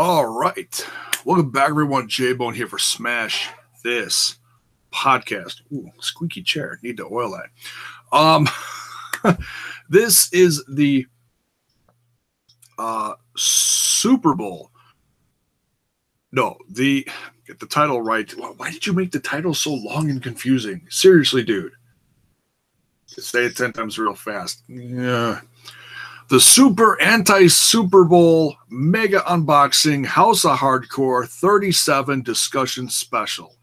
All right. Welcome back, everyone. J-Bone here for Smash This Podcast. Ooh, squeaky chair. Need to oil that. This is the Super Bowl. No, get the title right. Why did you make the title so long and confusing? Seriously, dude. Say it 10 times real fast. Yeah. The Super Anti-Superbowl Mega Unboxing House of Hardcore 37 Discussion Special.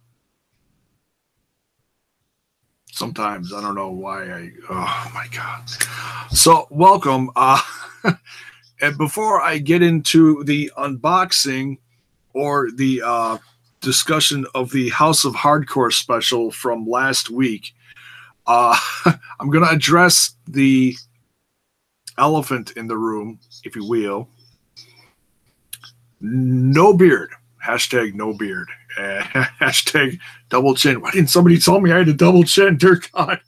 Sometimes I don't know why oh my God. So welcome. And before I get into the unboxing or the discussion of the House of Hardcore special from last week, I'm going to address the elephant in the room, if you will. No beard. Hashtag no beard. Hashtag double chin. Why didn't somebody tell me I had a double chin? Dear God.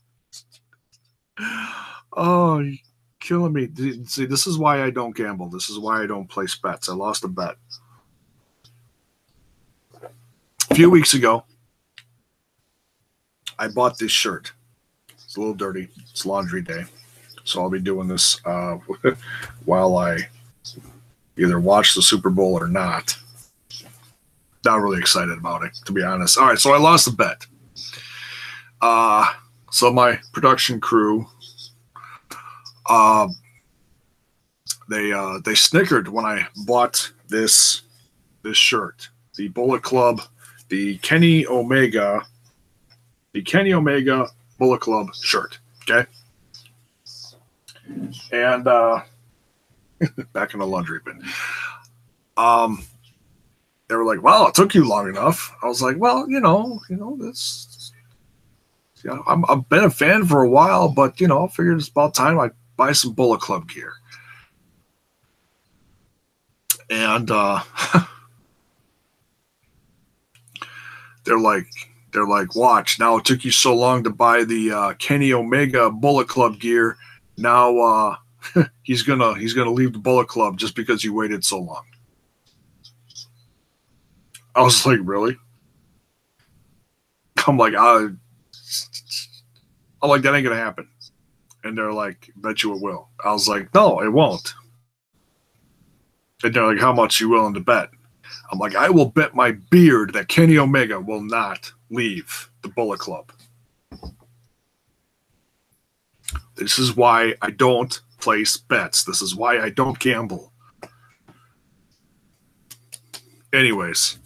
Oh, you're killing me. See, this is why I don't gamble. This is why I don't place bets. I lost a bet. A few weeks ago, I bought this shirt. It's a little dirty. It's laundry day. So I'll be doing this while I either watch the Super Bowl or not. Not really excited about it, to be honest. All right, so I lost the bet. So my production crew, they snickered when I bought this shirt, the Bullet Club, the Kenny Omega Bullet Club shirt. Okay. And back in the laundry bin. They were like, "Well, it took you long enough." I was like, "Well, this. I've been a fan for a while, but I figured it's about time I buy some Bullet Club gear." And they're like, "Watch! Now it took you so long to buy the Kenny Omega Bullet Club gear. Now he's gonna leave the Bullet Club just because you waited so long." I was like, "Really?" I'm like, that ain't gonna happen. And they're like, "Bet you it will." I was like, "No, it won't." And they're like, "How much you willing to bet?" I'm like, "I will bet my beard that Kenny Omega will not leave the Bullet Club." This is why I don't place bets. This is why I don't gamble. Anyways,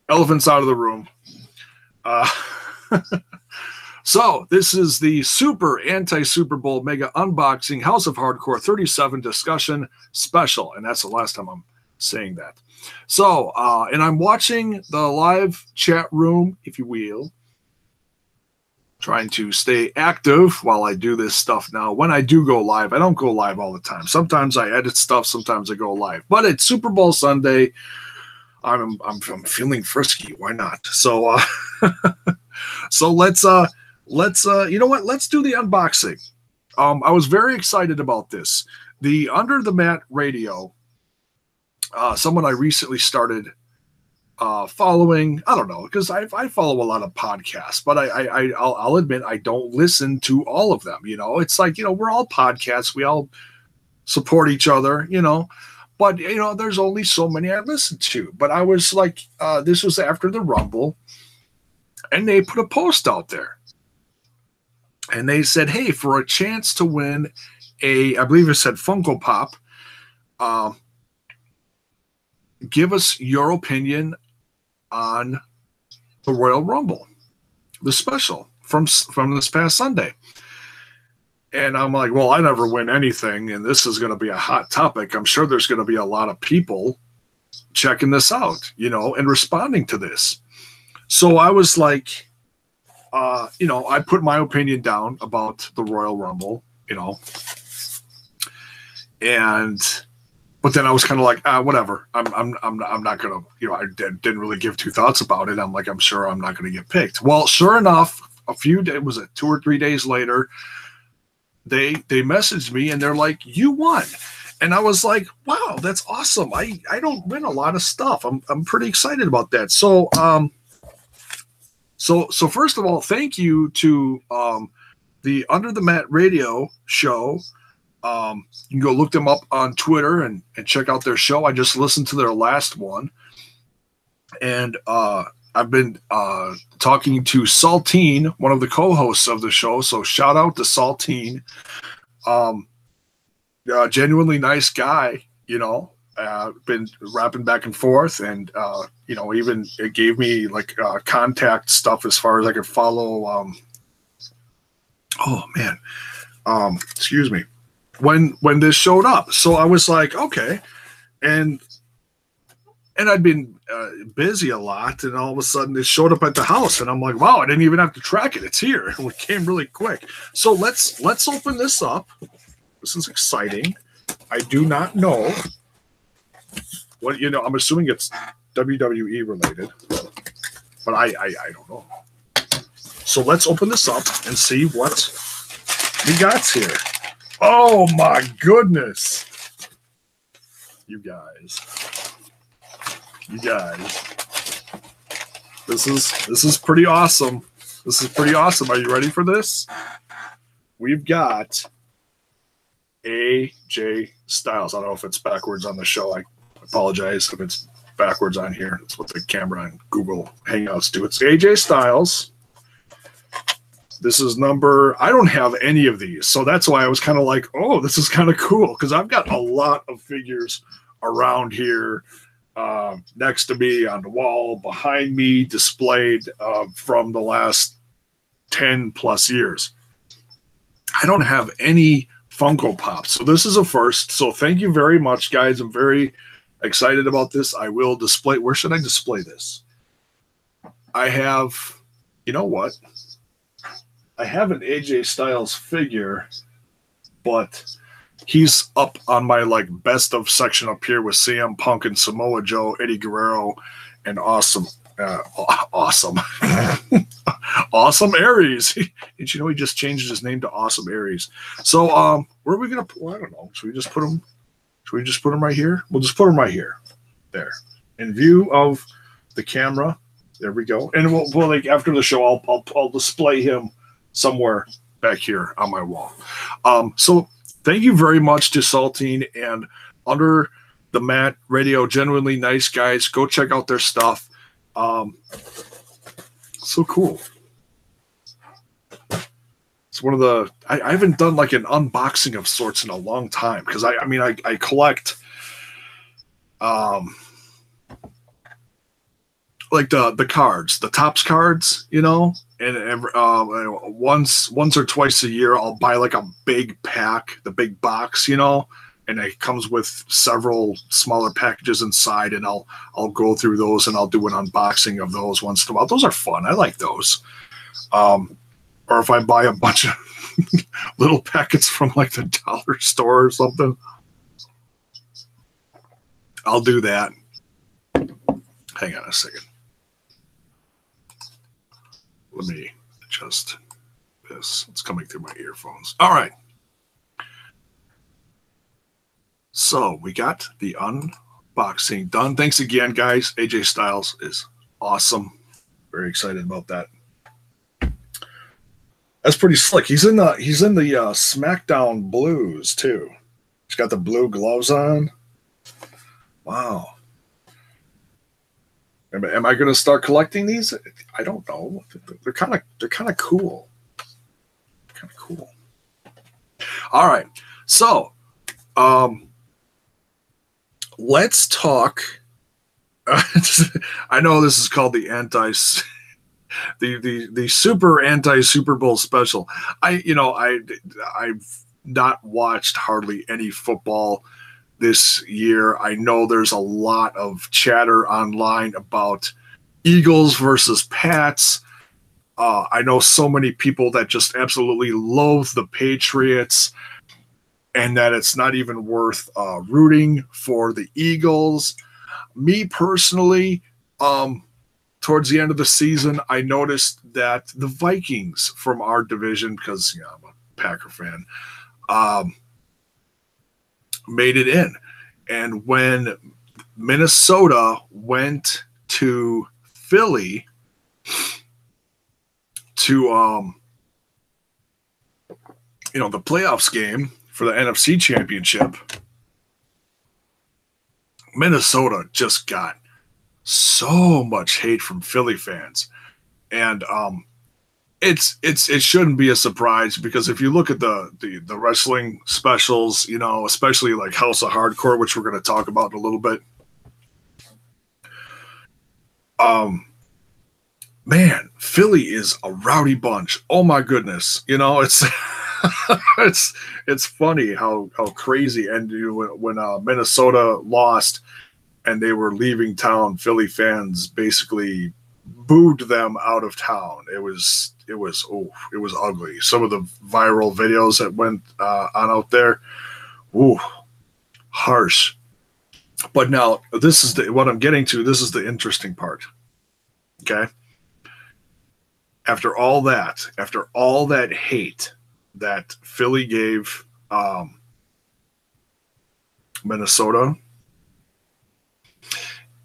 elephants out of the room. So this is the Super Anti-Super Bowl Mega Unboxing House of Hardcore 37 Discussion Special. And that's the last time I'm saying that. So, and I'm watching the live chat room, if you will. Trying to stay active while I do this stuff now. When I do go live, I don't go live all the time. Sometimes I edit stuff, sometimes I go live. But it's Super Bowl Sunday. I'm feeling frisky. Why not? So so let's you know what? Let's do the unboxing. I was very excited about this. The Under the Mat Radio, someone I recently started following. I don't know, because I follow a lot of podcasts, but I'll admit I don't listen to all of them. It's like, we're all podcasts. We all support each other, but there's only so many I listen to. But I was like, this was after the Rumble, and they put a post out there, and they said, "Hey, for a chance to win I believe it said Funko Pop, give us your opinion on the Royal Rumble, the special from this past Sunday." And I'm like, well, I never win anything, and this is going to be a hot topic. I'm sure there's going to be a lot of people checking this out, and responding to this. So I was like, I put my opinion down about the Royal Rumble, but then I was kind of like, whatever. I'm not gonna, I didn't really give two thoughts about it. I'm like, I'm sure I'm not gonna get picked. Well, sure enough, a few days, was it 2 or 3 days later, they messaged me and they're like, "You won." And I was like, wow, that's awesome. I don't win a lot of stuff. I'm pretty excited about that. So so first of all, thank you to the Under the Mat Radio show. You can go look them up on Twitter and check out their show. I just listened to their last one. And I've been talking to Saltine, one of the co-hosts of the show. So shout out to Saltine. Genuinely nice guy, you know. Been rapping back and forth, and you know, even it gave me like contact stuff as far as I could follow. Oh man, excuse me. When this showed up, so I was like, okay, and I'd been busy a lot, and all of a sudden it showed up at the house, and I'm like, wow, I didn't even have to track it. It's here. It came really quick. So let's open this up. This is exciting. I do not know what, you know, I'm assuming it's WWE related, but I don't know. So let's open this up and see what we got here. Oh my goodness. You guys. This is pretty awesome. This is pretty awesome. Are you ready for this? We've got AJ Styles. I don't know if it's backwards on the show. I apologize if it's backwards on here. That's what the camera and Google Hangouts do. It's AJ Styles. This is number, I don't have any of these, so that's why I was kind of like, oh, this is kind of cool, because I've got a lot of figures around here next to me, on the wall, behind me, displayed from the last 10 plus years. I don't have any Funko Pop, so this is a first. So thank you very much, guys. I'm very excited about this. I will display. Where should I display this? I have, you know what? I have an AJ Styles figure, but he's up on my like best of section up here with CM Punk and Samoa Joe, Eddie Guerrero, and awesome Awesome Aries. Did you know he just changed his name to Awesome Aries? So where are we gonna put, well, I don't know. Should we just put him right here? We'll just put him right here. There. In view of the camera. There we go. And we'll like after the show I'll display him somewhere back here on my wall. So thank you very much to Saltine and Under the Mat Radio. Genuinely nice guys. Go check out their stuff. So cool. It's one of the I haven't done like an unboxing of sorts in a long time, because I mean I collect like the cards, the Topps cards, you know, and once or twice a year I'll buy like a big pack, the big box, you know, and it comes with several smaller packages inside, and I'll go through those and I'll do an unboxing of those once in a while. Those are fun. I like those. Or if I buy a bunch of little packets from like the dollar store or something, I'll do that. Hang on a second. Let me adjust this. It's coming through my earphones. All right. So we got the unboxing done. Thanks again, guys. AJ Styles is awesome. Very excited about that. That's pretty slick. He's in the SmackDown blues too. He's got the blue gloves on. Wow. Am I going to start collecting these? I don't know. They're kind of cool. Kind of cool. All right. So, let's talk. I know this is called the the super anti-Superbowl special. I've not watched hardly any football this year. I know there's a lot of chatter online about Eagles versus Pats. I know so many people that just absolutely loathe the Patriots, and that it's not even worth rooting for the Eagles. Me personally, towards the end of the season, I noticed that the Vikings from our division, because I'm a Packer fan, made it in. And when Minnesota went to Philly to the playoffs game for the NFC Championship, Minnesota just got so much hate from Philly fans. And it shouldn't be a surprise, because if you look at the wrestling specials, especially like House of Hardcore, which we're going to talk about in a little bit, man, Philly is a rowdy bunch. Oh my goodness, it's it's funny how crazy. And when Minnesota lost and they were leaving town, Philly fans basically booed them out of town. It was ugly. Some of the viral videos that went on out there, harsh. But now this is what I'm getting to. This is the interesting part. Okay. After all that hate that Philly gave Minnesota,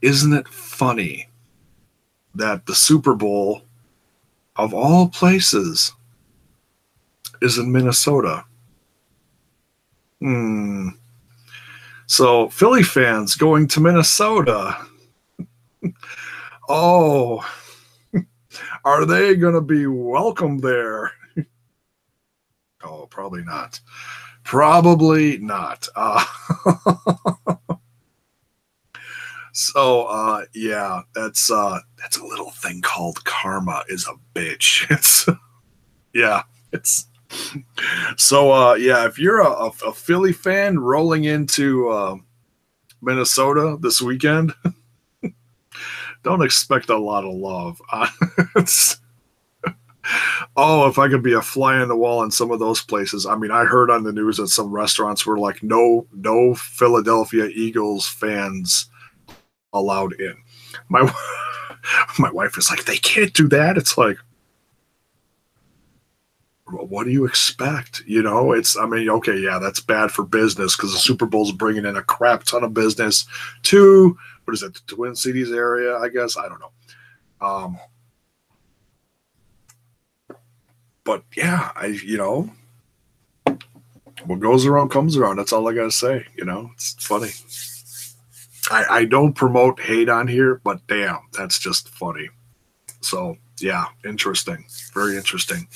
isn't it funny that the Super Bowl, of all places, is in Minnesota? So Philly fans going to Minnesota, oh, are they going to be welcome there? Oh, probably not. Probably not. So, yeah, that's a little thing called karma is a bitch. Yeah, if you're a Philly fan rolling into Minnesota this weekend, don't expect a lot of love. If I could be a fly on the wall in some of those places. I mean, I heard on the news that some restaurants were like, no Philadelphia Eagles fans allowed in. My wife is like, they can't do that. It's like, what do you expect? Okay, yeah, that's bad for business because the Super Bowl's bringing in a crap ton of business to, the Twin Cities area, I guess. I don't know. But yeah, what goes around comes around. That's all I got to say. It's funny. I don't promote hate on here, but damn, that's just funny. So yeah, interesting. Very interesting.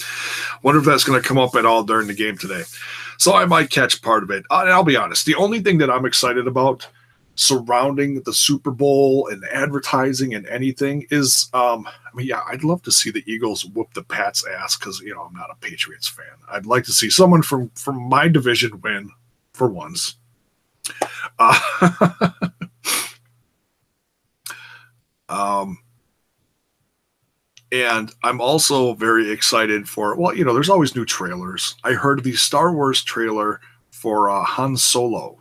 Wonder if that's going to come up at all during the game today. So I might catch part of it. And I'll be honest, the only thing that I'm excited about surrounding the Super Bowl and advertising and anything is, I'd love to see the Eagles whoop the Pats' ass because, I'm not a Patriots fan. I'd like to see someone from my division win for once. And I'm also very excited for, there's always new trailers. I heard the Star Wars trailer for Han Solo.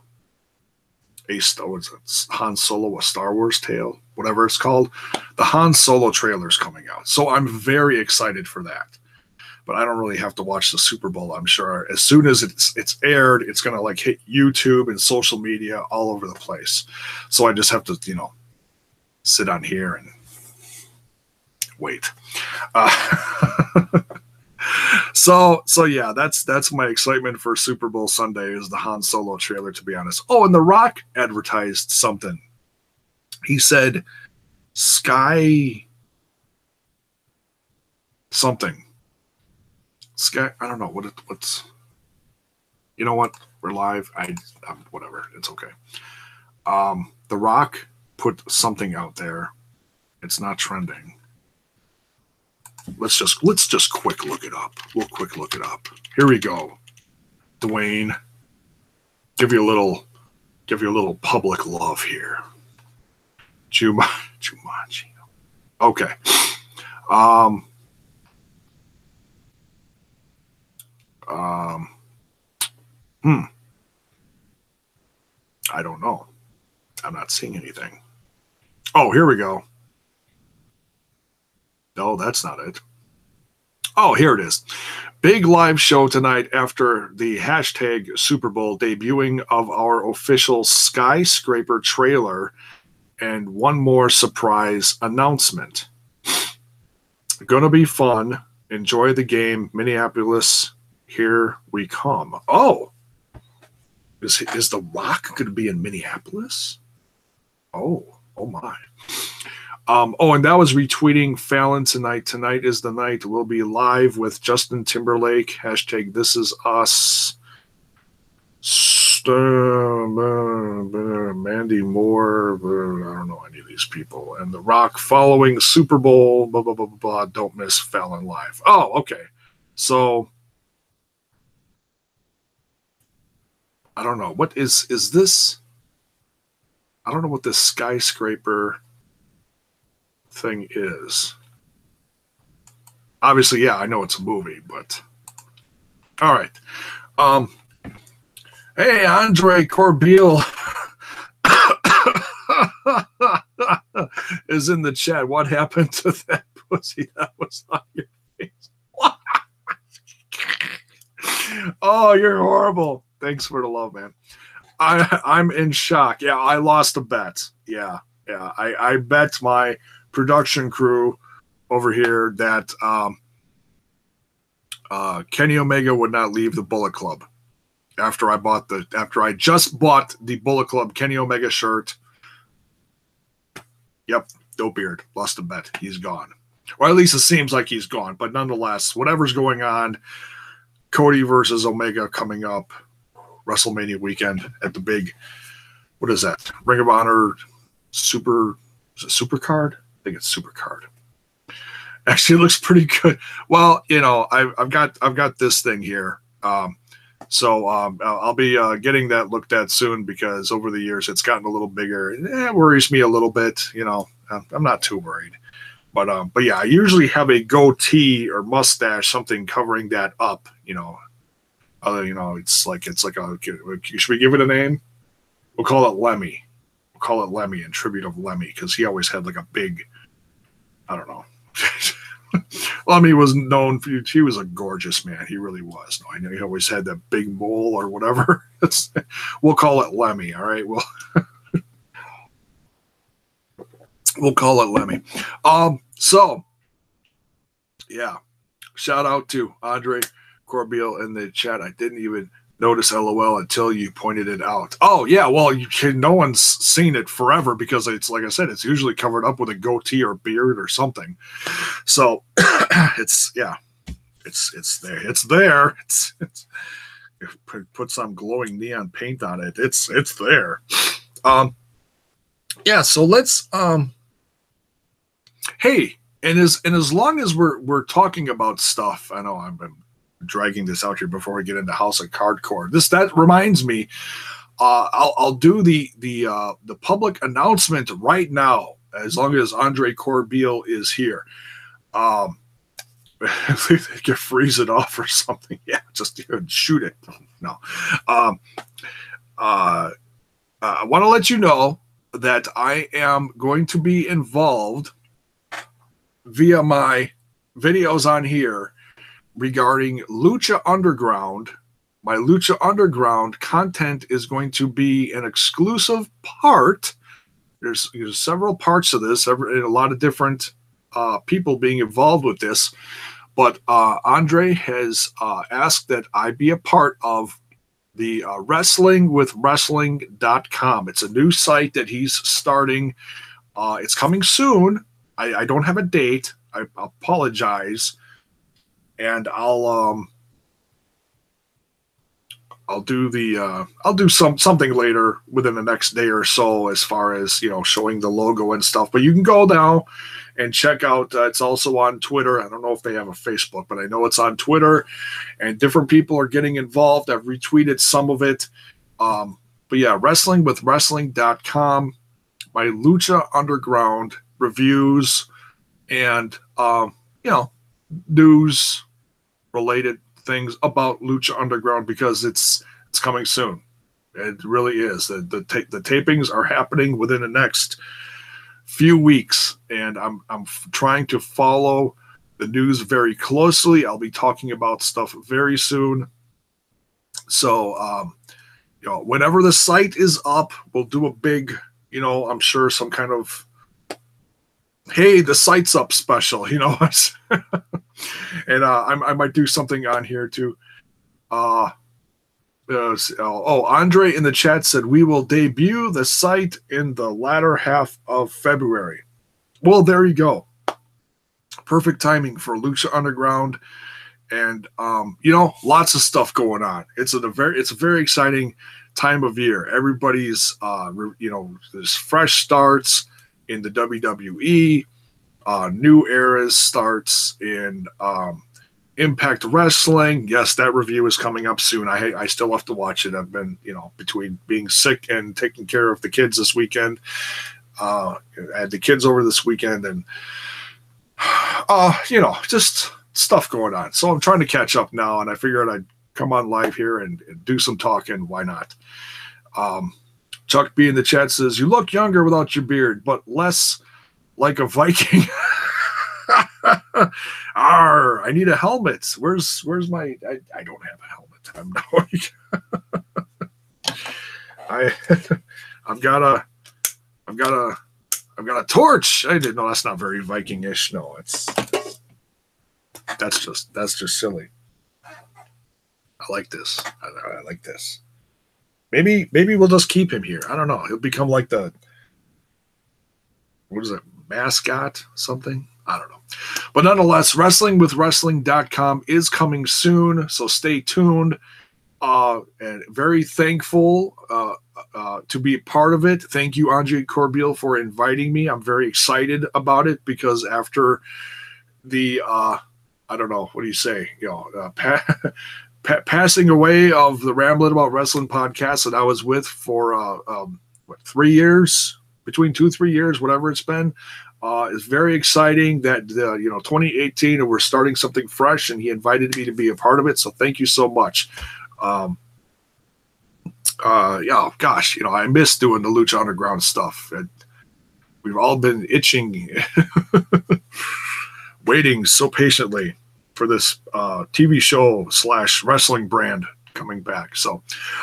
Han Solo, A Star Wars Tale, whatever it's called. The Han Solo trailer is coming out. So I'm very excited for that. But I don't really have to watch the Super Bowl. I'm sure as soon as it's aired, it's going to hit YouTube and social media all over the place. So I just have to, sit on here and wait. So yeah, that's my excitement for Super Bowl Sunday is the Han Solo trailer, to be honest. Oh, and The Rock advertised something. He said Sky something. Sky, I don't know what's. You know what? We're live. Whatever. It's okay. The Rock put something out there. It's not trending. Let's just quick look it up. We'll quick look it up. Here we go. Dwayne, give you a little public love here. Jumanji. Okay. I don't know. I'm not seeing anything. Oh, here we go. No, that's not it. Oh, here it is. Big live show tonight after the hashtag Super Bowl debuting of our official skyscraper trailer and one more surprise announcement. Gonna be fun. Enjoy the game. Minneapolis, here we come. Oh, is The Rock going to be in Minneapolis? Oh my. And that was retweeting Fallon tonight. Tonight is the night. We'll be live with Justin Timberlake. Hashtag This Is Us. Mandy Moore. I don't know any of these people. And The Rock following Super Bowl. Blah, blah, blah, blah, blah. Don't miss Fallon live. Oh, okay. So, I don't know. What is this? I don't know what this skyscraper thing is. Obviously, yeah, I know it's a movie, but all right. Hey, Andre Corbeil is in the chat. What happened to that pussy that was on your face? Oh, you're horrible. Thanks for the love, man. I'm in shock. Yeah, I lost a bet. Yeah. I bet my production crew over here that Kenny Omega would not leave the Bullet Club after I just bought the Bullet Club Kenny Omega shirt. Yep, no beard. Lost a bet. He's gone. Or at least it seems like he's gone. But nonetheless, whatever's going on, Cody versus Omega coming up, WrestleMania weekend at the big, what is that? Ring of Honor Super Card? I think it's Super Card. Actually, it looks pretty good. Well, I've got this thing here. So I'll be getting that looked at soon because over the years it's gotten a little bigger. It worries me a little bit. I'm not too worried. But yeah, I usually have a goatee or mustache, something covering that up. It's like a. Should we give it a name? We'll call it Lemmy. We'll call it Lemmy in tribute of Lemmy because he always had like a big. I don't know. Lemmy was known for. He was a gorgeous man. He really was. No, I know he always had that big mole or whatever. We'll call it Lemmy. All right. We'll call it Lemmy. So yeah, shout out to Andre Corbeil in the chat. I didn't even notice LOL until you pointed it out. Oh yeah, well no one's seen it forever because it's like I said, it's usually covered up with a goatee or beard or something. So it's there. It's there. It's put some glowing neon paint on it. It's there. Yeah. So let's Hey, and as long as we're talking about stuff, I know I've been dragging this out here before we get into House of Cardcore. That reminds me, I'll do the public announcement right now, as long as Andre Corbeil is here. If they can freeze it off or something, yeah, just shoot it. No, I want to let you know that I am going to be involved via my videos on here regarding Lucha Underground. My Lucha Underground content is going to be an exclusive part. There's several parts of this, a lot of different people being involved with this. But Andre has asked that I be a part of the wrestlingwithwrestling.com. It's a new site that he's starting. It's coming soon. I don't have a date. I apologize. And I'll do something later within the next day or so as far as showing the logo and stuff. But you can go now and check out. It's also on Twitter. I don't know if they have a Facebook, but I know it's on Twitter, and different people are getting involved. I've retweeted some of it. But yeah, wrestlingwithwrestling.com. My Lucha Underground reviews and news related things about Lucha Underground because it's coming soon. It really is. The tapings are happening within the next few weeks, and I'm trying to follow the news very closely. I'll be talking about stuff very soon. So, whenever the site is up, we'll do a big, I'm sure some kind of, hey, the site's up special, and I might do something on here too. Andre in the chat said we will debut the site in the latter half of February. Well, there you go. Perfect timing for Lucha Underground, and lots of stuff going on. It's a very exciting time of year. Everybody's there's fresh starts in the WWE, new eras starts in Impact Wrestling. Yes, that review is coming up soon. I still have to watch it. I've been between being sick and taking care of the kids this weekend. I had the kids over this weekend, and just stuff going on. So I'm trying to catch up now, and I figured I'd come on live here and do some talking. Why not? Chuck B in the chat says, you look younger without your beard, but less like a Viking. Arr, I need a helmet. Where's my, I don't have a helmet. I'm not, I've got a torch. I didn't know. That's not very Viking-ish. No, that's just silly. I like this. I like this. Maybe we'll just keep him here. I don't know. He'll become like what is it? Mascot something? I don't know. But nonetheless, WrestlingWithWrestling.com is coming soon, so stay tuned. And very thankful to be part of it. Thank you, Andre Corbeil, for inviting me. I'm very excited about it because after the I don't know, what do you say? Passing away of the Ramblin' About Wrestling podcast that I was with for 3 years, between 2-3 years, whatever it's been. It's very exciting that 2018 and we're starting something fresh, and he invited me to be a part of it. So thank you so much. I miss doing the Lucha Underground stuff. We've all been itching, waiting so patiently for this TV show / wrestling brand coming back. So,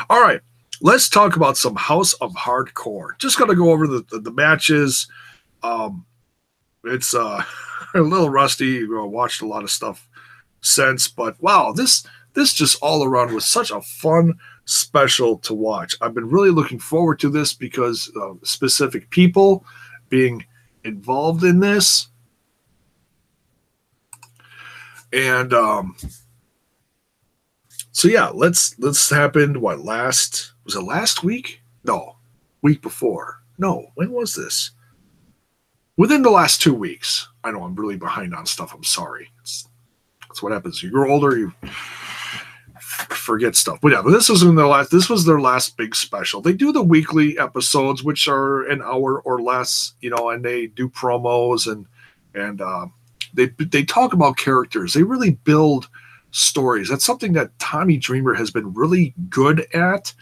all right, let's talk about some House of Hardcore. Just going to go over the matches. It's a little rusty. Watched a lot of stuff since, but wow, this just all around was such a fun special to watch. I've been really looking forward to this because of specific people being involved in this. And so yeah, let's happened. What, was it last week? No, week before. No, when was this? Within the last 2 weeks. I know I'm really behind on stuff. I'm sorry. That's what happens. You grow older, you forget stuff. But yeah, this was their last big special. They do the weekly episodes, which are an hour or less, and they do promos and they talk about characters. They really build stories. That's something that Tommy Dreamer has been really good at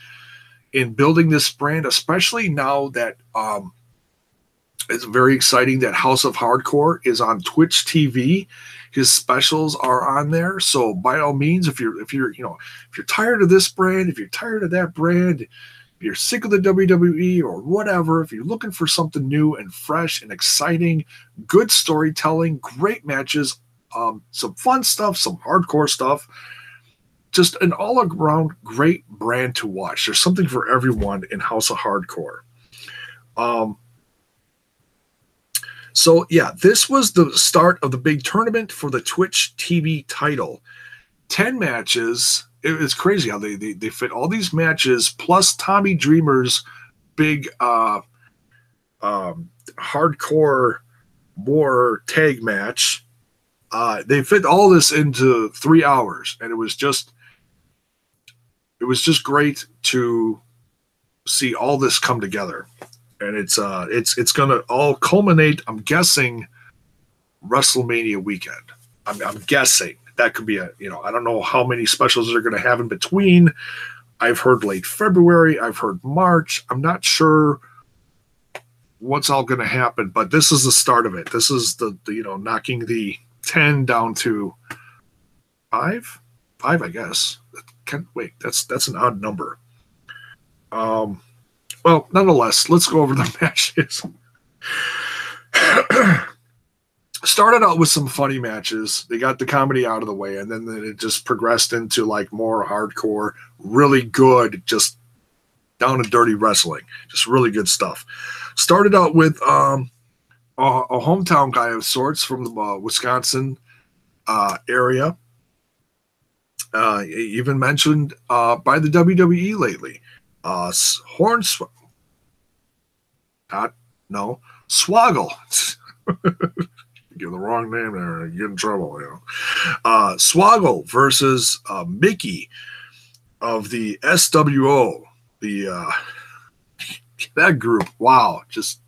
in building this brand, especially now that it's very exciting that House of Hardcore is on Twitch TV. His specials are on there. So by all means, if you're tired of this brand, if you're tired of that brand, if you're sick of the WWE or whatever, if you're looking for something new and fresh and exciting, good storytelling, great matches, some fun stuff, some hardcore stuff, just an all-around great brand to watch. There's something for everyone in House of Hardcore. So yeah, this was the start of the big tournament for the Twitch TV title. 10 matches. It was crazy how they fit all these matches plus Tommy Dreamer's big hardcore war tag match. They fit all this into 3 hours, and it was just great to see all this come together. And it's gonna all culminate, I'm guessing, WrestleMania weekend. I'm guessing that could be I don't know how many specials they're gonna have in between. I've heard late February, I've heard March. I'm not sure what's all gonna happen, but this is the start of it. This is the knocking the 10 down to 5, I guess. Wait, that's an odd number. Well, nonetheless, let's go over the matches. Started out with some funny matches. They got the comedy out of the way, and then it just progressed into like more hardcore, really good, just down and dirty wrestling. Just really good stuff. Started out with a hometown guy of sorts from the Wisconsin area. Even mentioned by the WWE lately. Swoggle. Give the wrong name there, you get in trouble. You know, Swoggle versus Mickey of the SWO. That group, wow, just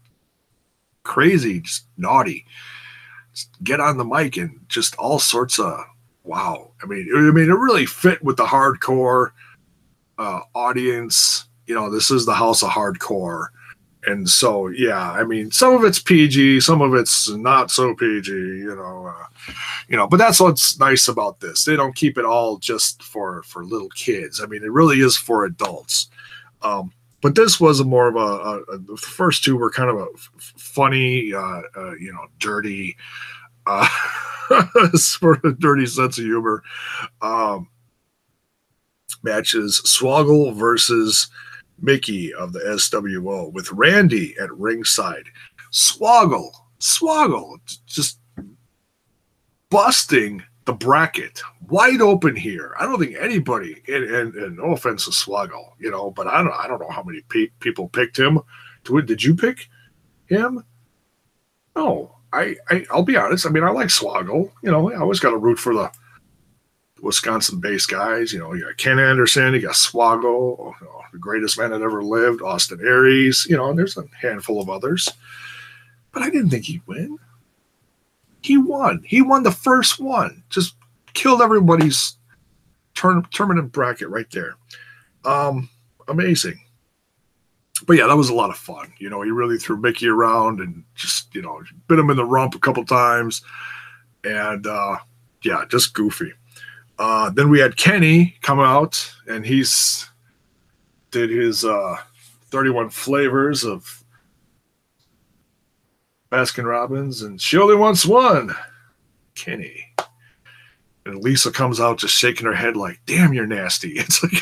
crazy, just naughty. Just get on the mic and just all sorts of wow. I mean, it really fit with the hardcore audience. You know, this is the house of hardcore. And so, yeah, I mean, some of it's PG, some of it's not so PG, you know, but that's what's nice about this. They don't keep it all just for little kids. I mean, it really is for adults. But this was more of the first two were kind of a funny, dirty, sort of dirty sense of humor matches. Swoggle versus Mickey of the SWO with Randy at ringside. Swoggle just busting the bracket wide open here. I don't think anybody, and no offense to Swoggle, you know, but I don't know how many people picked him. Did you pick him? No, I'll be honest. I mean, I like Swoggle. You know, I always got to root for the Wisconsin-based guys. You know, you got Ken Anderson, you got Swoggle, you know, the greatest man that ever lived, Austin Aries, you know, and there's a handful of others. But I didn't think he'd win. He won. He won the first one. Just killed everybody's tournament bracket right there. Amazing. But yeah, that was a lot of fun. You know, he really threw Mickey around and just, you know, bit him in the rump a couple times. And yeah, just goofy. Then we had Kenny come out, and he's did his 31 flavors of Baskin Robbins, and she only wants one. Kenny. And Lisa comes out just shaking her head like, damn, you're nasty. It's like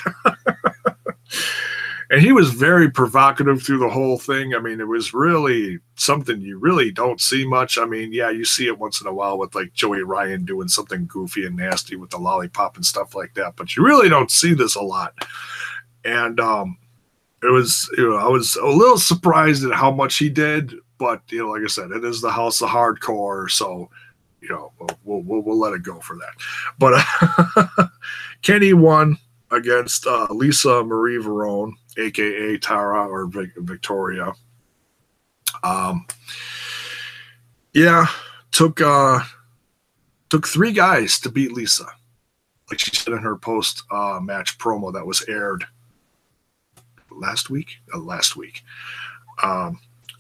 and he was very provocative through the whole thing. I mean, it was really something you really don't see much. I mean, yeah, you see it once in a while with like Joey Ryan doing something goofy and nasty with the lollipop and stuff like that, but you really don't see this a lot. And it was, you know, I was a little surprised at how much he did, but you know, like I said, it is the house of hardcore, so you know, we'll let it go for that. But Kenny won against Lisa Marie Verone, aka Tara or Victoria. Yeah, took 3 guys to beat Lisa, like she said in her post match promo that was aired last week.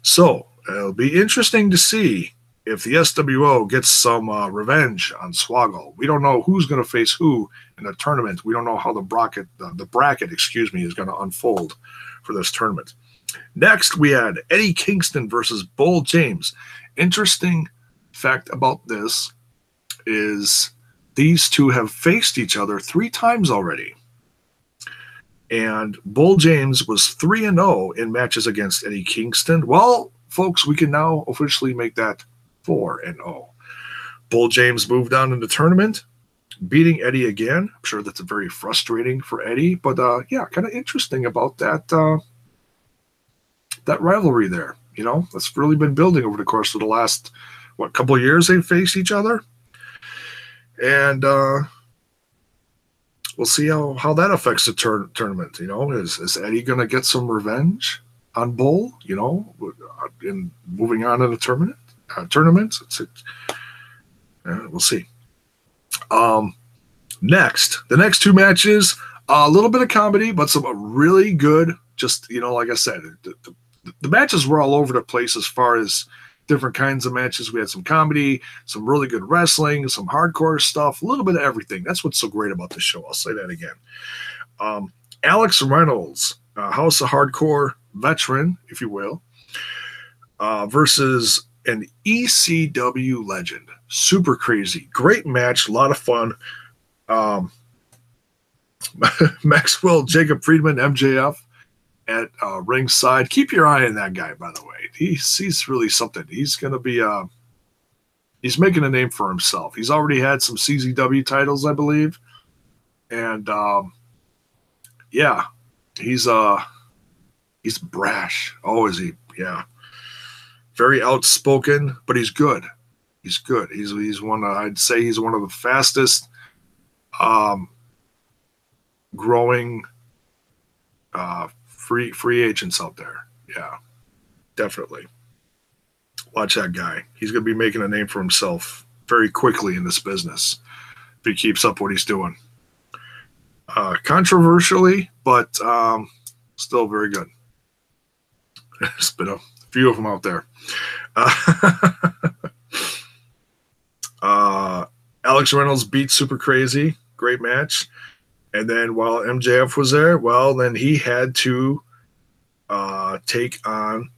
So it'll be interesting to see if the SWO gets some revenge on Swoggle. We don't know who's going to face who in the tournament. We don't know how the bracket, is going to unfold for this tournament. Next, we had Eddie Kingston versus Bull James. Interesting fact about this is these two have faced each other 3 times already. And Bull James was 3-0 in matches against Eddie Kingston. Well, folks, we can now officially make that 4-0. Bull James moved on in the tournament, beating Eddie again. I'm sure that's very frustrating for Eddie, but yeah, kind of interesting about that that rivalry there. You know, that's really been building over the course of the last couple of years. They've faced each other, and we'll see how that affects the tournament. You know, is Eddie going to get some revenge on Bull? You know, in moving on in the tournament. We'll see. Next, the next 2 matches, a little bit of comedy, but some really good. Just, you know, like I said, the matches were all over the place as far as, different kinds of matches. We had some comedy, some really good wrestling, some hardcore stuff, a little bit of everything. That's what's so great about this show. I'll say that again. Alex Reynolds, House of Hardcore veteran, if you will, versus an ECW legend. Super crazy. Great match. A lot of fun. Maxwell Jacob Friedman, MJF, at ringside. Keep your eye on that guy, by the way. He's really something. He's going to be he's making a name for himself. He's already had some CZW titles, I believe. And yeah, he's brash. Oh, is he? Yeah. Very outspoken, but he's good. He's good. He's one I'd say he's one of the fastest growing free agents out there. Yeah, definitely. Watch that guy. He's going to be making a name for himself very quickly in this business if he keeps up what he's doing. Controversially, but still very good. There's been a few of them out there. Alex Reynolds beat Super Crazy. Great match. And then while MJF was there, well, then he had to take on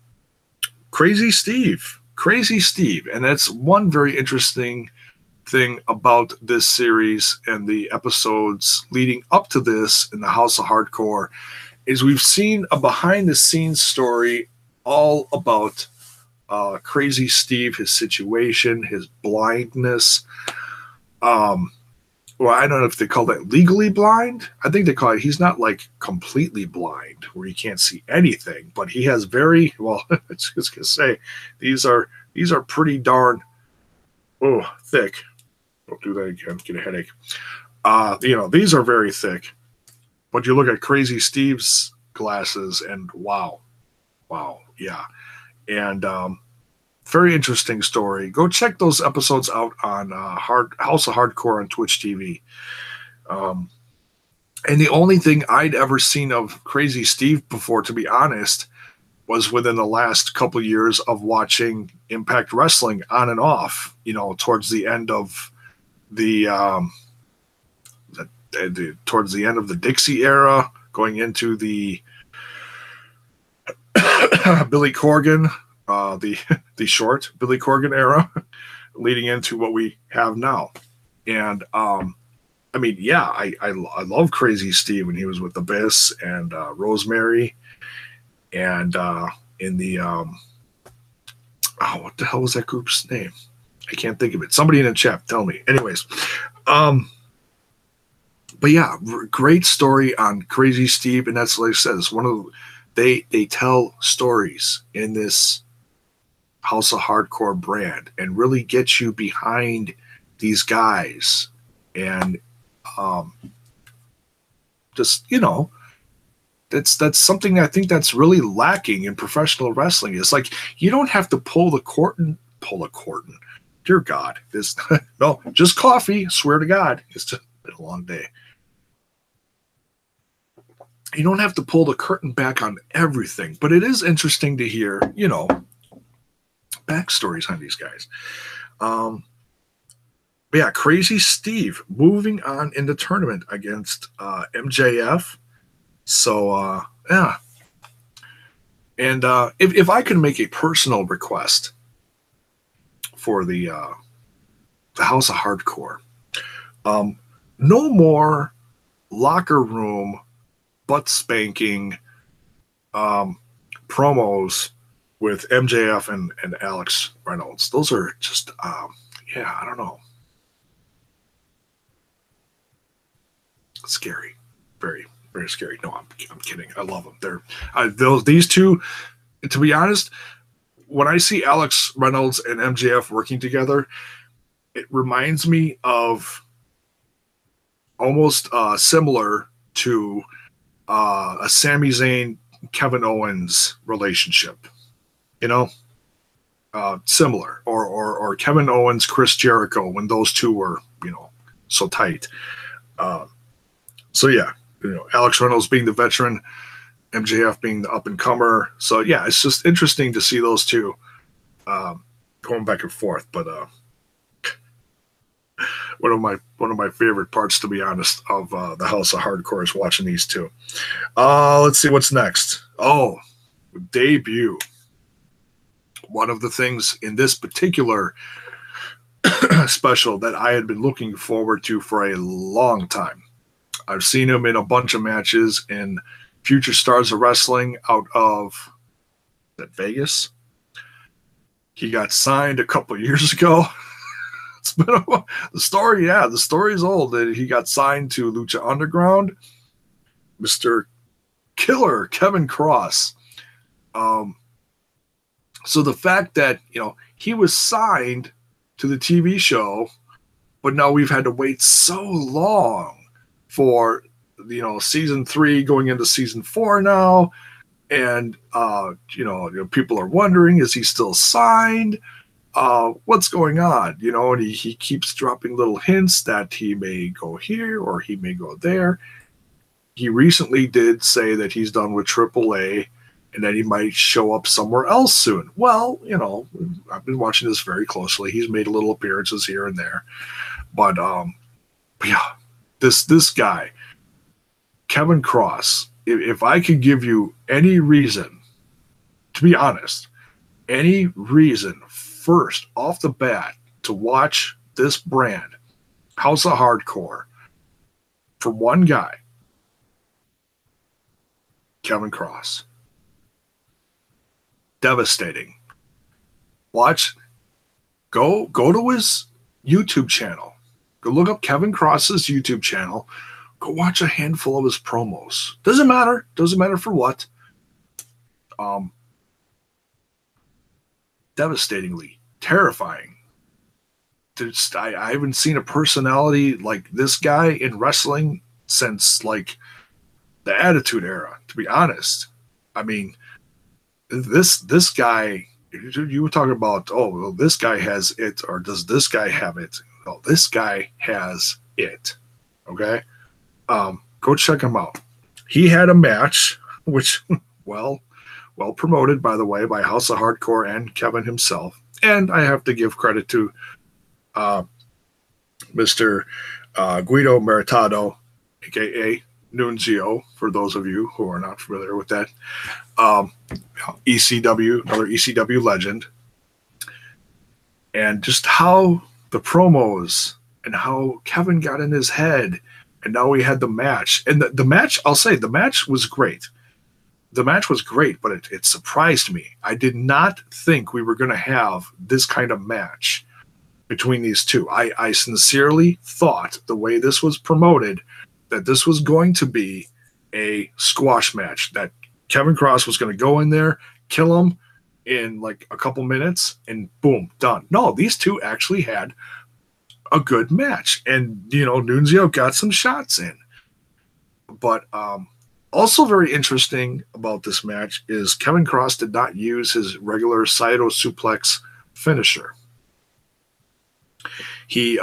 Crazy Steve. Crazy Steve. And that's one very interesting thing about this series and the episodes leading up to this in the House of Hardcore is we've seen a behind-the-scenes story all about Crazy Steve, his situation, his blindness. Well, I don't know if they call that legally blind. I think they call it, he's not like completely blind where he can't see anything, but he has very, well, I was just going to say, these are pretty darn, thick. Don't do that again, get a headache. These are very thick, but you look at Crazy Steve's glasses and wow, yeah. And very interesting story. Go check those episodes out on House of Hardcore on Twitch TV. And the only thing I'd ever seen of Crazy Steve before, to be honest, was within the last couple of years of watching Impact Wrestling on and off, towards the end of towards the end of the Dixie era, going into the Billy Corgan, the short Billy Corgan era, leading into what we have now. And I love Crazy Steve when he was with the Abyss and Rosemary, and in the what the hell was that group's name? I can't think of it. Somebody in the chat, tell me. Anyways, but yeah, great story on Crazy Steve, and that's like I said, it's one of they tell stories in this House of Hardcore brand and really get you behind these guys, and that's something I think that's really lacking in professional wrestling. It's like you don't have to pull the curtain. Dear God, this no, just coffee. Swear to God, it's just been a long day. You don't have to pull the curtain back on everything, but it is interesting to hear, backstories on these guys. But yeah, Crazy Steve moving on in the tournament against MJF. So yeah. And if I could make a personal request for the House of Hardcore, no more locker room butt spanking promos with MJF and Alex Reynolds. Those are just I don't know, scary, very, very scary. No, I'm kidding. I love them. These two, to be honest, when I see Alex Reynolds and MJF working together, it reminds me of almost similar to a Sami Zayn Kevin Owens relationship, similar, or Kevin Owens Chris Jericho when those two were so tight. So yeah, Alex Reynolds being the veteran, MJF being the up and comer. So yeah, it's just interesting to see those two going back and forth, but one of my favorite parts, to be honest, of the House of Hardcore is watching these two. Let's see what's next. Oh, debut. One of the things in this particular special that I had been looking forward to for a long time. I've seen him in a bunch of matches in Future Stars of Wrestling out of Vegas. He got signed a couple years ago. It's been the story. Yeah, the story is old. He got signed to Lucha Underground. Mr. Killer Kevin Cross. So the fact that, he was signed to the TV show, but now we've had to wait so long for, season 3 going into season 4 now. And, people are wondering, is he still signed? What's going on? And he keeps dropping little hints that he may go here or he may go there. He recently did say that he's done with AAA and that he might show up somewhere else soon. Well, I've been watching this very closely. He's made little appearances here and there. But yeah, this guy, Kevin Cross, if I could give you any reason, to be honest, any reason first off the bat to watch this brand, House of Hardcore, for one guy, Kevin Cross. Devastating. Watch. Go to his YouTube channel. Go look up Kevin Cross's YouTube channel. Go watch a handful of his promos. Doesn't matter. Doesn't matter for what. Devastatingly terrifying. I haven't seen a personality like this guy in wrestling since like the Attitude Era, to be honest. I mean, this guy, you were talking about, oh, well, this guy has it, or does this guy have it? Oh, this guy has it. Okay? Go check him out. He had a match, which, well promoted, by the way, by House of Hardcore and Kevin himself. And I have to give credit to Mr. Guido Maritado, a.k.a. Nunzio, for those of you who are not familiar with that. ECW, another ECW legend. And just how the promos and how Kevin got in his head, and now we had the match. And the match, I'll say, the match was great. The match was great, but it surprised me. I did not think we were going to have this kind of match between these two. I sincerely thought, the way this was promoted, that this was going to be a squash match, that Kevin Cross was going to go in there, kill him in like a couple minutes, and boom, done. No, these two actually had a good match. And, Nunzio got some shots in. But also very interesting about this match is Kevin Cross did not use his regular Saito suplex finisher. He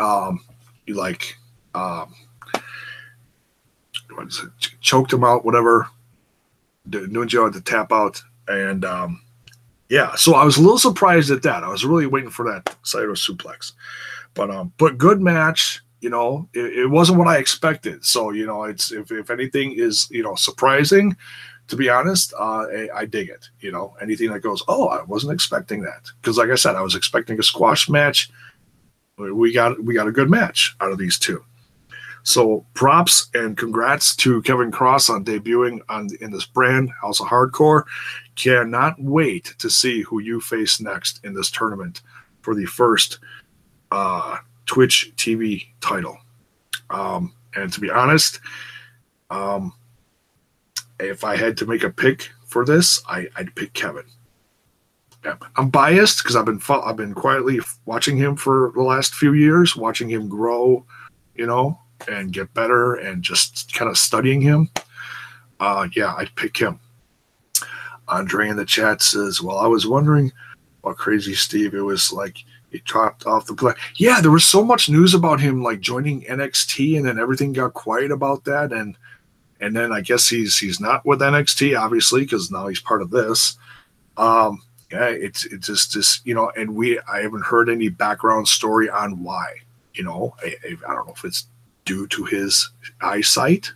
choked him out, whatever. Nunzio had to tap out. And yeah, so I was a little surprised at that. I was really waiting for that Saito suplex. But good match. It wasn't what I expected. So, it's if anything is, surprising, to be honest, I dig it. Anything that goes, oh, I wasn't expecting that. Because like I said, I was expecting a squash match. We got a good match out of these two. So props and congrats to Kevin Cross on debuting in this brand, House of Hardcore. Cannot wait to see who you face next in this tournament for the first Twitch TV title. And to be honest, if I had to make a pick for this, I'd pick Kevin. I'm biased because I've been quietly watching him for the last few years, watching him grow, and get better, and just kind of studying him. Yeah, I'd pick him. Andre in the chat says, well, I was wondering about Crazy Steve. It was like he dropped off the plane. Yeah, there was so much news about him like joining NXT, and then everything got quiet about that. And then I guess he's not with NXT, obviously, because now he's part of this. Yeah, it's just and I haven't heard any background story on why. I don't know if it's due to his eyesight,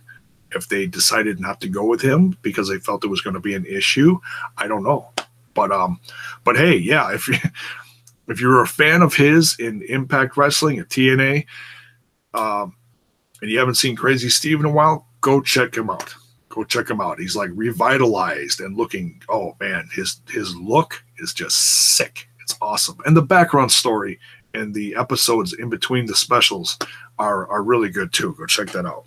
if they decided not to go with him because they felt it was going to be an issue. I don't know, but hey, yeah, if you're a fan of his in Impact Wrestling at TNA, and you haven't seen Crazy Steve in a while, go check him out. Go check him out. He's like revitalized and looking. Oh man, his look is just sick. It's awesome, and the background story and the episodes in between the specials are really good too. Go check that out.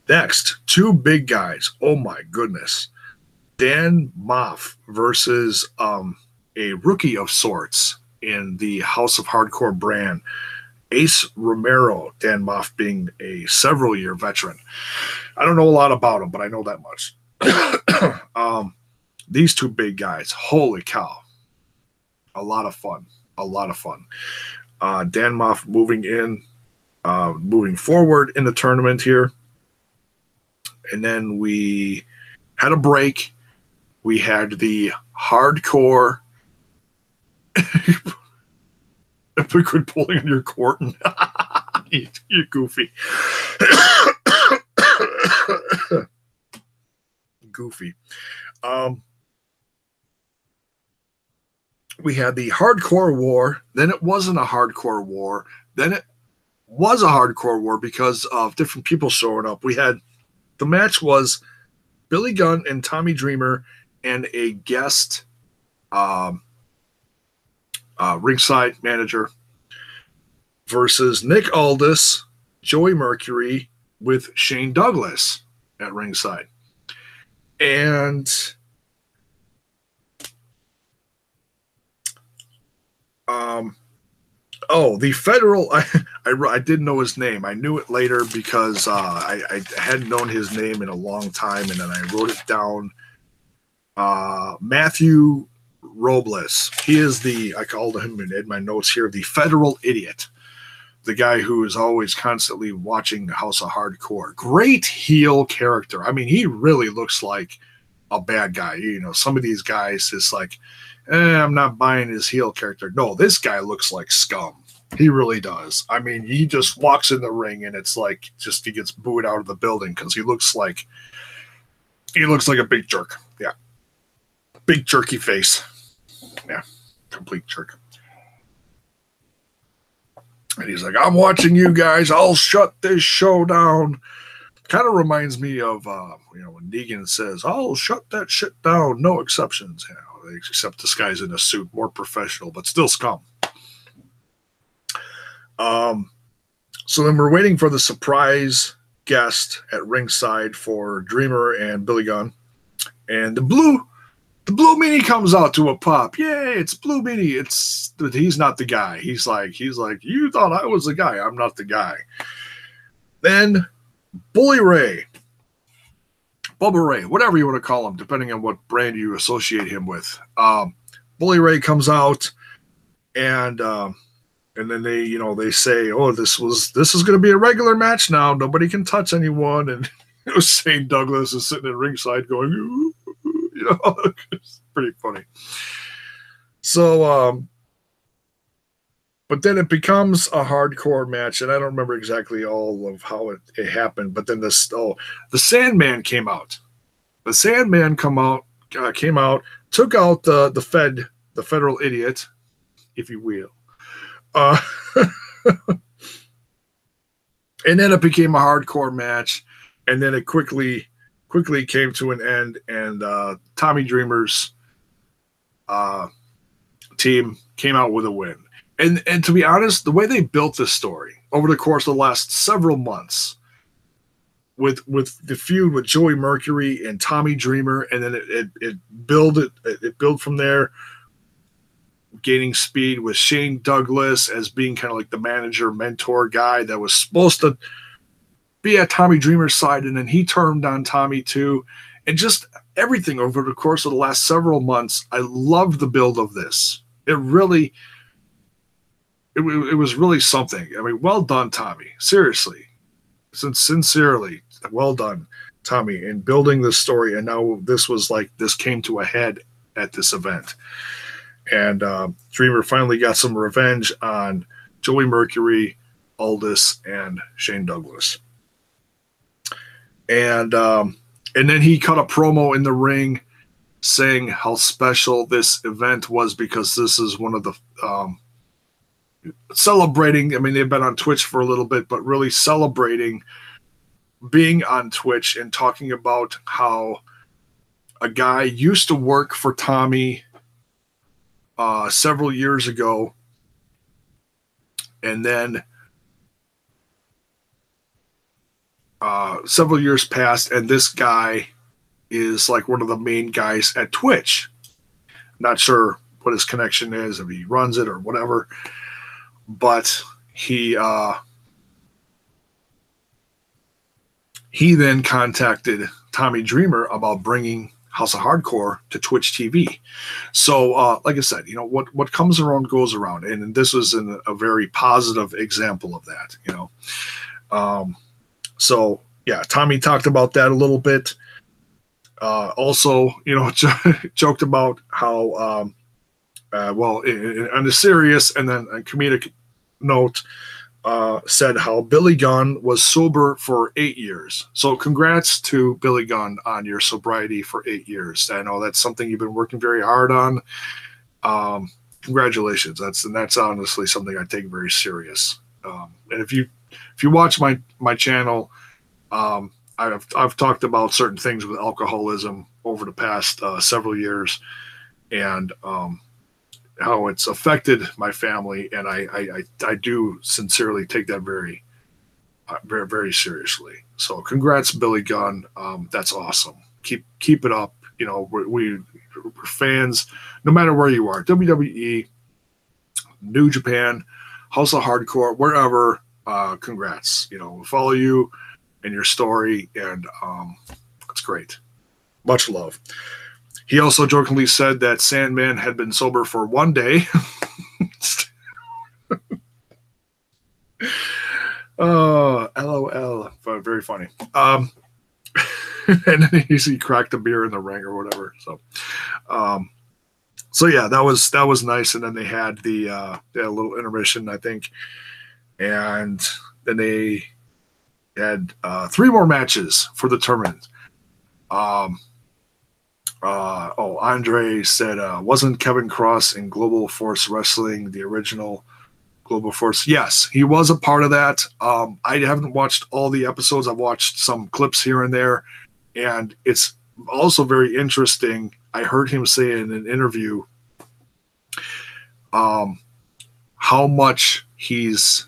Next, two big guys. Oh my goodness, Dan Moff versus a rookie of sorts in the House of Hardcore brand. Ace Romero, Dan Moff being a several-year veteran. I don't know a lot about him, but I know that much. These two big guys, holy cow. A lot of fun. Dan Moff moving forward in the tournament here. And then we had a break. We had the hardcore... If we quit pulling on your curtain, you're goofy. Goofy. We had the hardcore war. Then it wasn't a hardcore war. Then it was a hardcore war because of different people showing up. The match was Billy Gunn and Tommy Dreamer and a guest ringside manager versus Nick Aldis, Joey Mercury with Shane Douglas at ringside. And the Federal, I didn't know his name. I knew it later because I hadn't known his name in a long time, and then I wrote it down. Matthew Robles. He is I called him in my notes here, the Federal Idiot. The guy who is always constantly watching the House of Hardcore. Great heel character. I mean, he really looks like a bad guy. Some of these guys is like, I'm not buying his heel character. No, this guy looks like scum. He really does. I mean, he just walks in the ring and it's like he gets booed out of the building because he looks like a big jerk. Yeah. Big jerky face. Yeah. Complete jerk. And he's like, I'm watching you guys. I'll shut this show down. Kind of reminds me of, when Negan says, I'll shut that shit down. No exceptions. Except this guy's in a suit, more professional, but still scum. So then we're waiting for the surprise guest at ringside for Dreamer and Billy Gunn. And the Blue Meanie comes out to a pop. Yay, it's Blue Meanie. He's not the guy. He's like, you thought I was the guy. I'm not the guy. Then Bully Ray, Bubba Ray, whatever you want to call him, depending on what brand you associate him with. Bully Ray comes out, and then they say, oh, this is going to be a regular match now. Nobody can touch anyone. And Shane Douglas is sitting at ringside going, ooh. It's pretty funny. So, but then it becomes a hardcore match, and I don't remember exactly all of how it happened. But then the Sandman came out. The Sandman came out, took out the Federal Idiot, if you will. And then it became a hardcore match, and then it quickly came to an end, and Tommy Dreamer's team came out with a win. And to be honest, the way they built this story over the course of the last several months with the feud with Joey Mercury and Tommy Dreamer, and then it built from there, gaining speed with Shane Douglas as being kind of like the manager, mentor guy that was supposed to be at Tommy Dreamer's side, and then he turned on Tommy too, and just everything over the course of the last several months. I loved the build of this. It was really something. I mean, well done, Tommy. Seriously, sincerely, well done Tommy in building this story, and now this came to a head at this event. And Dreamer finally got some revenge on Joey Mercury, Aldis, and Shane Douglas. And then he cut a promo in the ring saying how special this event was because this is one of the celebrating. I mean, they've been on Twitch for a little bit, but really celebrating being on Twitch and talking about how a guy used to work for Tommy several years ago, and then several years passed, and this guy is like one of the main guys at Twitch. Not sure what his connection is, if he runs it or whatever, but he then contacted Tommy Dreamer about bringing House of Hardcore to Twitch TV. So, like I said, you know, what comes around goes around, and this was a very positive example of that, you know. So, yeah, Tommy talked about that a little bit. Also, you know, joked about how, on a serious and then a comedic note, said how Billy Gunn was sober for 8 years. So congrats to Billy Gunn on your sobriety for 8 years. I know that's something you've been working very hard on. Congratulations. That's honestly something I take very serious. And if you watch my channel, I've talked about certain things with alcoholism over the past several years, and how it's affected my family, and I do sincerely take that very, very, very seriously. So, congrats, Billy Gunn. That's awesome. Keep it up. You know, we're fans, no matter where you are, WWE, New Japan, House of Hardcore, wherever. Congrats. You know, we follow you and your story, and it's great. Much love. He also jokingly said that Sandman had been sober for 1 day. Oh, LOL. Very funny. And then he cracked a beer in the ring or whatever. So yeah, that was nice. And then they had they had a little intermission, I think. And then they had 3 more matches for the tournament. Andre said, wasn't Kevin Cross in Global Force Wrestling the original Global Force? Yes, he was a part of that. I haven't watched all the episodes. I've watched some clips here and there, and it's also very interesting. I heard him say in an interview how much he's,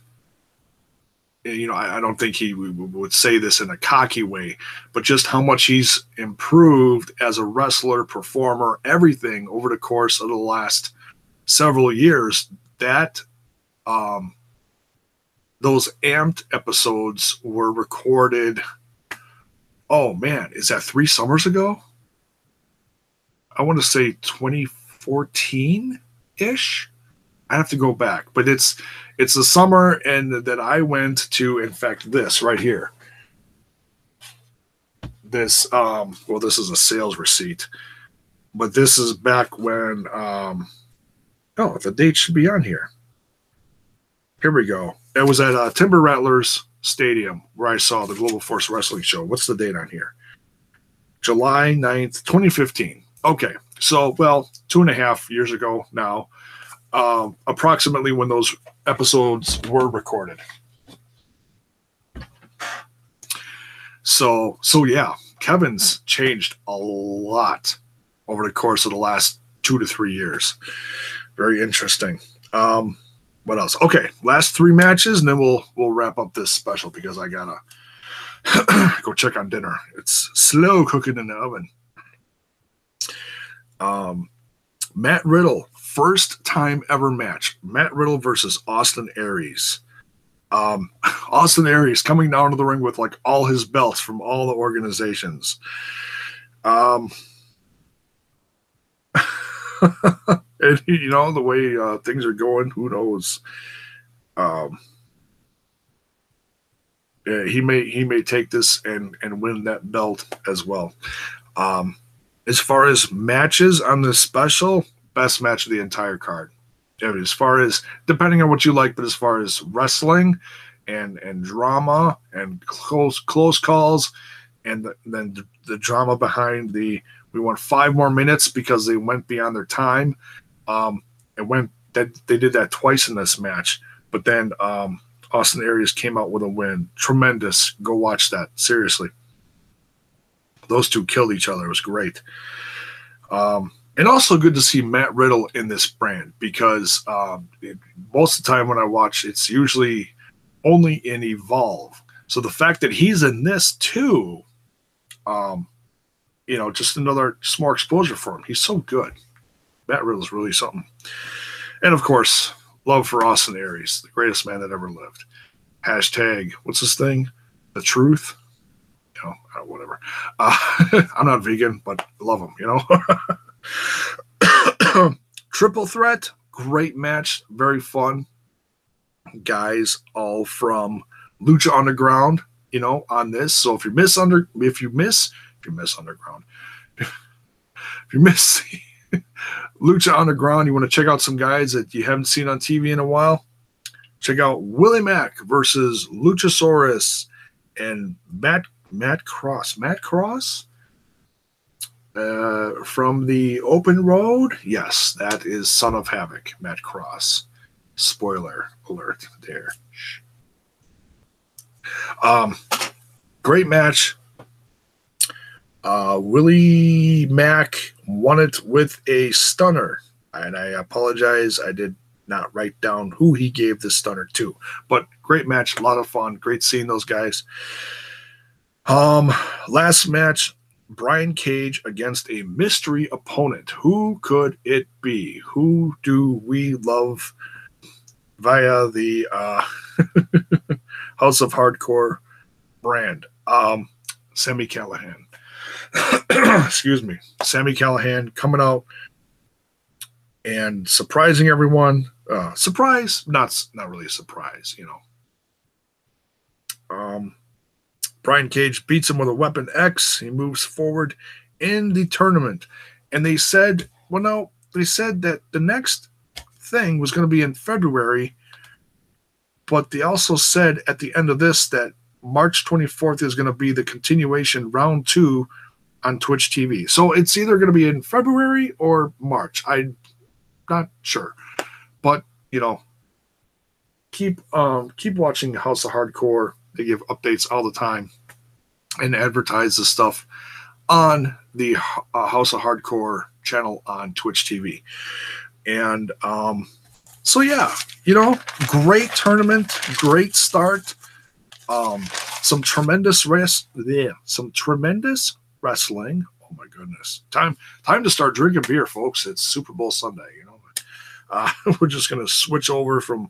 you know, I don't think he would say this in a cocky way, but just how much he's improved as a wrestler, performer, everything over the course of the last several years. That those Amped episodes were recorded, oh man, is that 3 summers ago? I want to say 2014-ish. I have to go back, but it's the summer and that I went to, in fact, this right here. This, this is a sales receipt, but this is back when, the date should be on here. Here we go. It was at Timber Rattlers Stadium where I saw the Global Force Wrestling show. What's the date on here? July 9th, 2015. Okay. So, 2.5 years ago now. Approximately when those episodes were recorded. So yeah, Kevin's changed a lot over the course of the last 2 to 3 years. Very interesting. What else? Okay, last 3 matches, and then we'll wrap up this special because I gotta go check on dinner. It's slow cooking in the oven. Matt Riddle. First time ever match. Matt Riddle versus Austin Aries. Austin Aries coming down to the ring with like all his belts from all the organizations. And you know, the way things are going, who knows? he may take this and win that belt as well. As far as matches on this special, best match of the entire card. I mean, as far as, depending on what you like, but as far as wrestling and drama and close calls, and then the drama behind we want 5 more minutes because they went beyond their time. They did that twice in this match, but then Austin Aries came out with a win. Tremendous. Go watch that. Seriously. Those two killed each other. It was great. And also good to see Matt Riddle in this brand, because most of the time when I watch, it's usually only in Evolve. So the fact that he's in this too, just another more exposure for him. He's so good. Matt Riddle's really something. And of course, love for Austin Aries, the greatest man that ever lived. Hashtag, what's this thing? The truth? Whatever. I'm not vegan, but love him, Triple threat, great match, very fun. Guys all from Lucha Underground, on this. So if you miss Lucha Underground, you want to check out some guys that you haven't seen on TV in a while, check out Willie Mack versus Luchasaurus and Matt Cross. Matt Cross from the Open Road. Yes, that is Son of Havoc, Matt Cross. Spoiler alert there. Great match. Willie Mack won it with a stunner, and I apologize, I did not write down who he gave the stunner to, but great match, a lot of fun, great seeing those guys. Last match, Brian Cage against a mystery opponent. Who could it be? Who do we love via the House of Hardcore brand? Sami Callihan. Excuse me. Sami Callihan coming out and surprising everyone. Surprise, not really a surprise, Brian Cage beats him with a Weapon X. He moves forward in the tournament. And they said that the next thing was going to be in February, but they also said at the end of this that March 24th is going to be the continuation, round 2 on Twitch TV. So it's either going to be in February or March. I'm not sure. But, keep watching House of Hardcore. They give updates all the time and advertise the stuff on the House of Hardcore channel on Twitch TV. And so, yeah, great tournament, great start. Some tremendous wrestling. Oh my goodness. Time to start drinking beer, folks. It's Super Bowl Sunday, we're just going to switch over from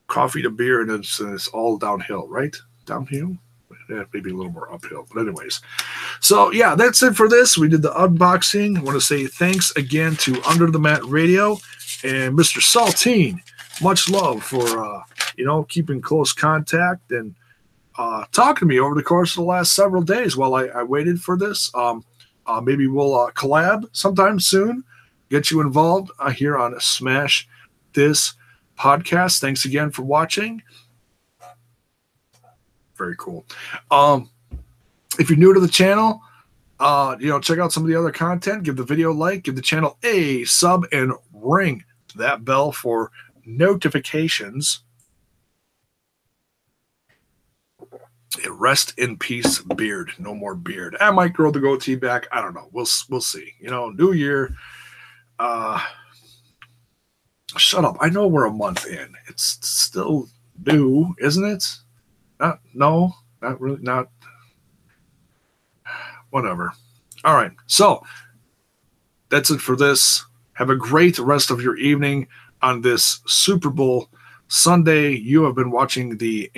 coffee to beer, and it's all downhill, right? Downhill? Maybe a little more uphill. But anyways. So, yeah, that's it for this. We did the unboxing. I want to say thanks again to Under the Mat Radio and Mr. Saltine. Much love for, keeping close contact and talking to me over the course of the last several days while I waited for this. Maybe we'll collab sometime soon. Get you involved here on Smash This Podcast. Thanks again for watching. Very cool. If you're new to the channel, check out some of the other content. Give the video a like. Give the channel a sub and ring that bell for notifications. Rest in peace, beard. No more beard. I might grow the goatee back. I don't know. We'll see. New year. Shut up. I know we're a month in. It's still new, isn't it? No, not really. Not. Whatever. All right. So that's it for this. Have a great rest of your evening on this Super Bowl Sunday. You have been watching the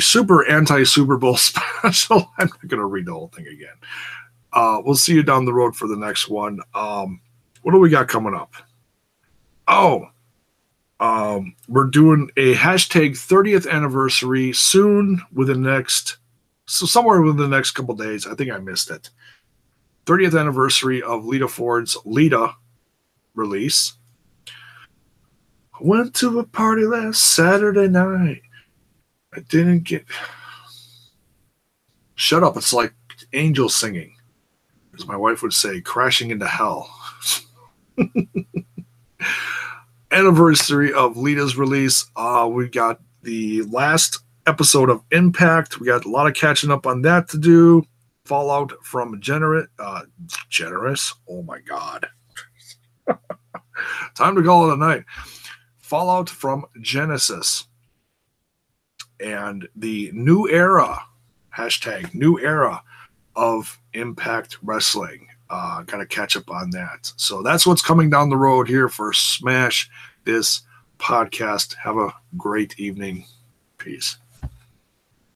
Super Anti-Super Bowl special. I'm not going to read the whole thing again. We'll see you down the road for the next one. What do we got coming up? Oh, We're doing a hashtag 30th anniversary soon somewhere within the next couple days. I think I missed it. 30th anniversary of Lita Ford's Lita release. Went to a party last Saturday night. I didn't get... Shut up. It's like angels singing. As my wife would say, crashing into hell. Anniversary of Lita's release. We got the last episode of Impact. We got a lot of catching up on that to do. Fallout from Generous. Oh my God. Time to call it a night. Fallout from Genesis. And the new era, hashtag new era of Impact Wrestling. Got to catch up on that. So that's what's coming down the road here for Smash This podcast. Have a great evening. Peace.